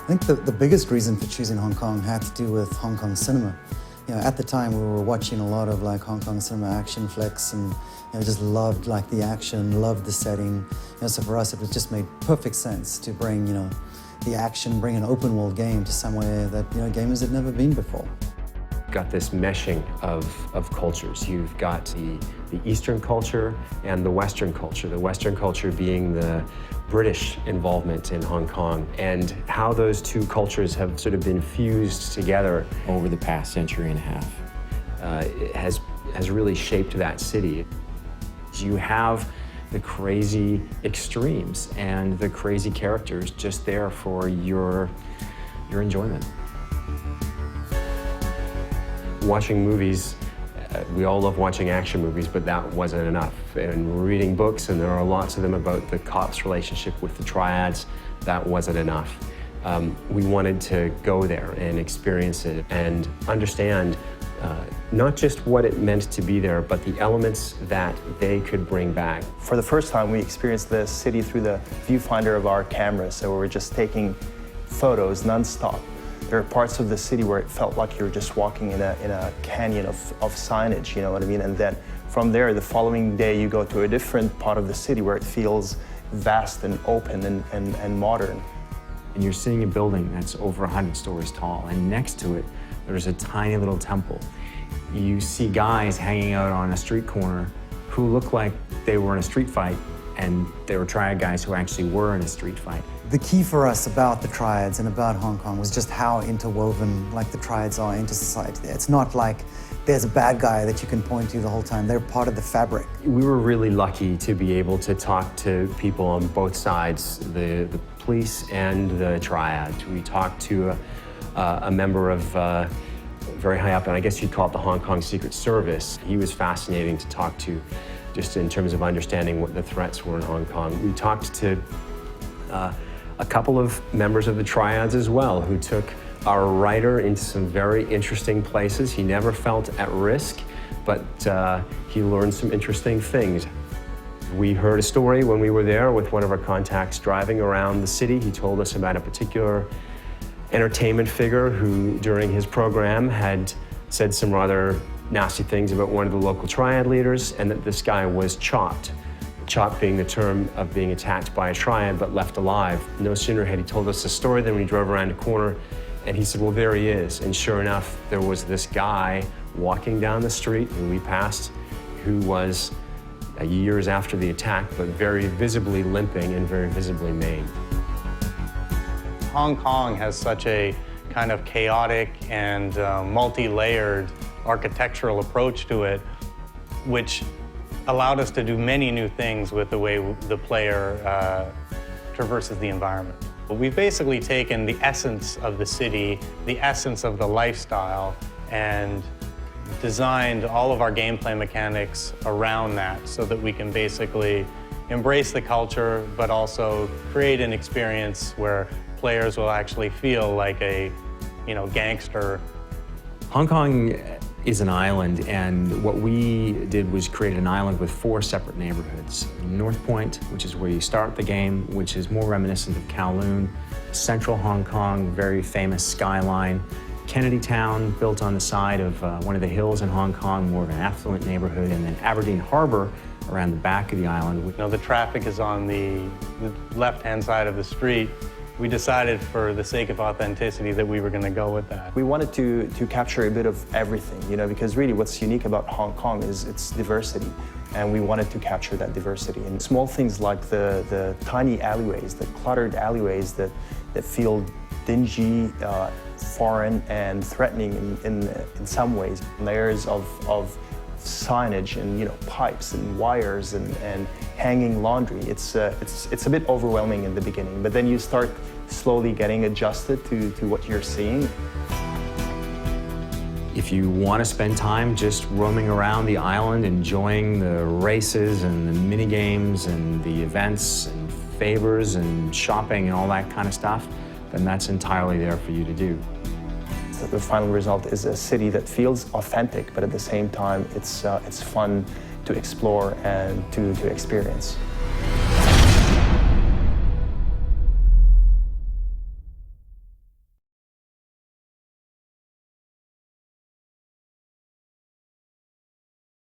I think the biggest reason for choosing Hong Kong had to do with Hong Kong cinema. At the time we were watching a lot of like Hong Kong cinema action flicks and just loved like the action, loved the setting. So for us it was just made perfect sense to bring the action, bring an open world game to somewhere that gamers had never been before. Got this meshing of cultures. You've got the Eastern culture and the Western culture. The Western culture being the British involvement in Hong Kong, and how those two cultures have sort of been fused together over the past century and a half. It has really shaped that city. You have the crazy extremes and the crazy characters just there for your enjoyment. Watching movies, we all love watching action movies, but that wasn't enough. And reading books, and there are lots of them about the cops' relationship with the Triads, that wasn't enough. We wanted to go there and experience it and understand not just what it meant to be there, but the elements that they could bring back. For the first time, we experienced the city through the viewfinder of our cameras, so we were just taking photos nonstop. There are parts of the city where it felt like you're just walking in a canyon of signage, you know what I mean? And then from there, the following day, you go to a different part of the city where it feels vast and open and modern. And you're seeing a building that's over 100 stories tall, and next to it, there's a tiny little temple. You see guys hanging out on a street corner who look like they were in a street fight, and they were Triad guys who actually were in a street fight. The key for us about the Triads and about Hong Kong was just how interwoven like the Triads are into society. It's not like there's a bad guy that you can point to the whole time. They're part of the fabric. We were really lucky to be able to talk to people on both sides, the police and the Triads. We talked to a member of very high up, and I guess you'd call it the Hong Kong Secret Service. He was fascinating to talk to, just in terms of understanding what the threats were in Hong Kong. We talked to a couple of members of the Triads as well, who took our writer into some very interesting places. He never felt at risk, but he learned some interesting things. We heard a story when we were there with one of our contacts driving around the city. He told us about a particular entertainment figure who, during his program, had said some rather nasty things about one of the local Triad leaders, and that this guy was chopped. Chopped being the term of being attacked by a Triad but left alive. No sooner had he told us the story than we drove around a corner and he said, well, there he is. And sure enough, there was this guy walking down the street who we passed, who was years after the attack, but very visibly limping and very visibly maimed. Hong Kong has such a kind of chaotic and multi-layered architectural approach to it, which allowed us to do many new things with the way the player traverses the environment. We've basically taken the essence of the city, the essence of the lifestyle, and designed all of our gameplay mechanics around that so that we can basically embrace the culture, but also create an experience where players will actually feel like a, gangster. Hong Kong is an island, and what we did was create an island with 4 separate neighborhoods. North Point, which is where you start the game, which is more reminiscent of Kowloon. Central Hong Kong, very famous skyline. Kennedy Town, built on the side of one of the hills in Hong Kong, more of an affluent neighborhood, and then Aberdeen Harbor around the back of the island. The traffic is on the left-hand side of the street. We decided, for the sake of authenticity, that we were going to go with that. We wanted to capture a bit of everything, because really what's unique about Hong Kong is its diversity, and we wanted to capture that diversity. And small things like the tiny alleyways, the cluttered alleyways that feel dingy, foreign, and threatening in some ways. Layers of signage and pipes and wires and hanging laundry. It's a bit overwhelming in the beginning, but then you start slowly getting adjusted to what you're seeing. If you want to spend time just roaming around the island, enjoying the races and the mini games and the events and favors and shopping and all that kind of stuff, then that's entirely there for you to do. The final result is a city that feels authentic, but at the same time, it's fun to explore and to experience.